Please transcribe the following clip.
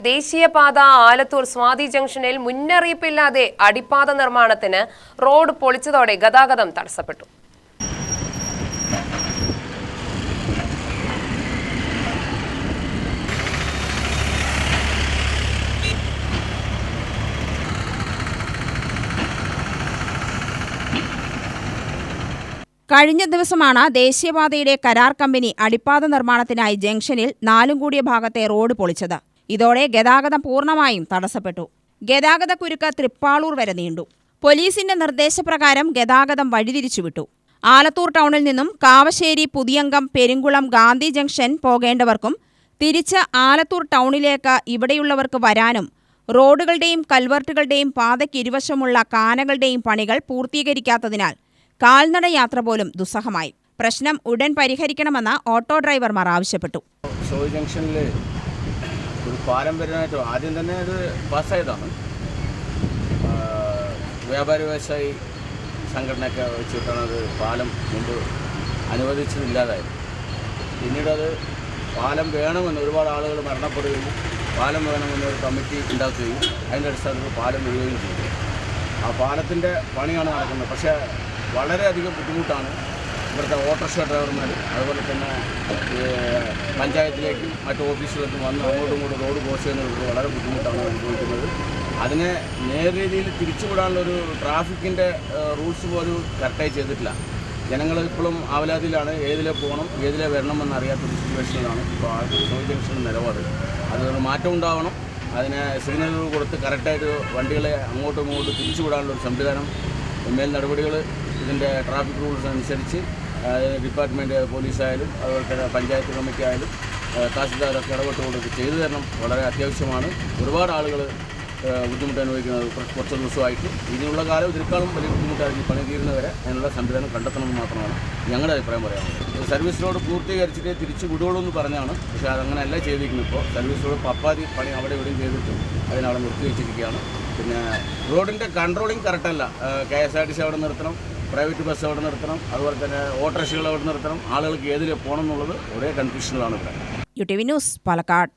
ദേശീയപാത ആലത്തൂർ സ്വാതി ജംഗ്ഷനിൽ മുന്നറിയിപ്പില്ലാതെ അടിപ്പാത നിർമ്മാണത്തിന് റോഡ് പൊളിച്ചതോടെ ഗതാഗതം തടസ്സപ്പെട്ടു. കഴിഞ്ഞ ദിവസമാണ് ദേശീയപാതയുടെ കരാർ കമ്പനി അടിപ്പാത നിർമ്മാണത്തിനായി ജംഗ്ഷനിൽ 4 കൂടിയ ഭാഗത്തെ റോഡ് പൊളിച്ചത്. ഇതോടെ ഗതാഗതം പൂർണ്ണമായും തടസ്സപ്പെട്ടു. ഗതാഗതക്കുരുക്ക് തൃപ്പാളൂർ വരെ നീണ്ടു. പോലീസിന്റെ നിർദ്ദേശപ്രകാരം ഗതാഗതം വഴിതിരിച്ചുവിട്ടു. ആലത്തൂർ ടൗണിൽ നിന്നും കാവശ്ശേരി, പുതിയങ്കം, പെരുങ്കുളം, ഗാന്ധി ജംഗ്ഷൻ പോകേണ്ടവർക്കും തിരിച്ച് ആലത്തൂർ ടൗണിലേക്ക് ഇവിടെയുള്ളവർക്ക് വരാനും റോഡുകളുടെയും കൽവർട്ടുകളുടെയും പാതയ്ക്കിരുവശമുള്ള കാനകളുടെയും പണികൾ പൂർത്തീകരിക്കാത്തതിനാൽ കാൽനട യാത്ര പോലും ദുസ്സഹമായി. പ്രശ്നം ഉടൻ പരിഹരിക്കണമെന്ന് ഓട്ടോ ഡ്രൈവർമാർ ആവശ്യപ്പെട്ടു. സ്വാതി ജംഗ്ഷനിൽ ഒരു പാലം വരാനായിട്ട് ആദ്യം തന്നെ അത് പാസ്സായതാണ്. വ്യാപാരി വ്യവസായി സംഘടനയൊക്കെ വെച്ചിട്ടാണ് അത് പാലം മുമ്പ് അനുവദിച്ചതില്ലാതായത്. പിന്നീട് അത് പാലം വേണമെന്ന് ഒരുപാട് ആളുകൾ മരണപ്പെടുകയും പാലം വേണമെന്ന് ഒരു കമ്മിറ്റി ഉണ്ടാക്കുകയും അതിൻ്റെ അടിസ്ഥാനത്തിൽ പാലം വരികയും ചെയ്തു. ആ പാലത്തിൻ്റെ പണിയാണ് നടക്കുന്നത്. പക്ഷേ വളരെയധികം ബുദ്ധിമുട്ടാണ് ഇവിടുത്തെ ഓട്ടോറിക്ഷ ഡ്രൈവർമാർ, അതുപോലെ തന്നെ പഞ്ചായത്തിലേക്കും മറ്റു ഓഫീസുകളിലേക്കും വന്ന് അങ്ങോട്ടും ഇങ്ങോട്ടും റോഡ് ക്രോസ് ചെയ്യുന്നവർക്ക് വളരെ ബുദ്ധിമുട്ടാണ് അനുഭവിക്കുന്നത്. അതിനെ നേർരീതിയിൽ തിരിച്ചുവിടാനുള്ളൊരു ട്രാഫിക്കിൻ്റെ റൂൾസ് പോലും കറക്റ്റായി ചെയ്തിട്ടില്ല. ജനങ്ങൾ ഇപ്പോഴും ആവലാതിയിലാണ്. ഏതിലെ പോകണം, ഏതിലെ വരണമെന്നറിയാത്തൊരു സിറ്റുവേഷനിലാണ് ഇപ്പോൾ സ്വാതി ജംഗ്ഷനിൽ നിലപാട്. അതൊരു മാറ്റം ഉണ്ടാവണം. അതിനെ സിഗ്നലുകൾ കൊടുത്ത് കറക്റ്റായിട്ട് വണ്ടികളെ അങ്ങോട്ടും ഇങ്ങോട്ടും തിരിച്ചുവിടാനുള്ളൊരു സംവിധാനം, മേൽ നടപടികൾ ഇതിൻ്റെ ട്രാഫിക് റൂൾസ് അനുസരിച്ച് ഡിപ്പാർട്ട്മെൻറ്റ് പോലീസായാലും അതുപോലെ തന്നെ പഞ്ചായത്ത് കമ്മിറ്റി ആയാലും തഹസിൽദാരൊക്കെ ഇടപെട്ടുകൊണ്ട് ചെയ്തു തരണം. വളരെ അത്യാവശ്യമാണ്. ഒരുപാട് ആളുകൾ ബുദ്ധിമുട്ട് അനുഭവിക്കുന്നത് കുറച്ച് ദിവസമായിട്ട്. ഇനിയുള്ള കാലം ഇതിനേക്കാളും വലിയ ബുദ്ധിമുട്ടായിരിക്കും. പണി തീരുന്നവരെ അതിനുള്ള സംവിധാനം കണ്ടെത്തണമെന്ന് മാത്രമാണ് ഞങ്ങളുടെ അഭിപ്രായം പറയാനുള്ളത്. സർവീസ് റോഡ് പൂർത്തീകരിച്ചിട്ട് തിരിച്ചു വിടുകയുള്ളൂ എന്ന് പറഞ്ഞാണ്. പക്ഷേ അതങ്ങനെയല്ല ചെയ്തിരിക്കുന്നത്. ഇപ്പോൾ സർവീസ് റോഡ് പപ്പാതി പണി അവിടെ ഇവിടെയും ചെയ്തിട്ട് അതിനവിടെ നിർത്തി വെച്ചിരിക്കുകയാണ്. പിന്നെ റോഡിൻ്റെ കൺട്രോളിങ് കറക്റ്റല്ല. KSRTC അവിടെ നിർത്തണം, പ്രൈവറ്റ് ബസ് അവിടെ നിർത്തണം, അതുപോലെ തന്നെ ഓട്ടോറിക്ഷകൾ അവിടെ നിർത്തണം. ആളുകൾക്ക് ഏതിലെ പോകണം എന്നുള്ളത് ഒരേ കൺഫ്യൂഷനിലാണ് ഇവിടെ. UTV news, Palakkad.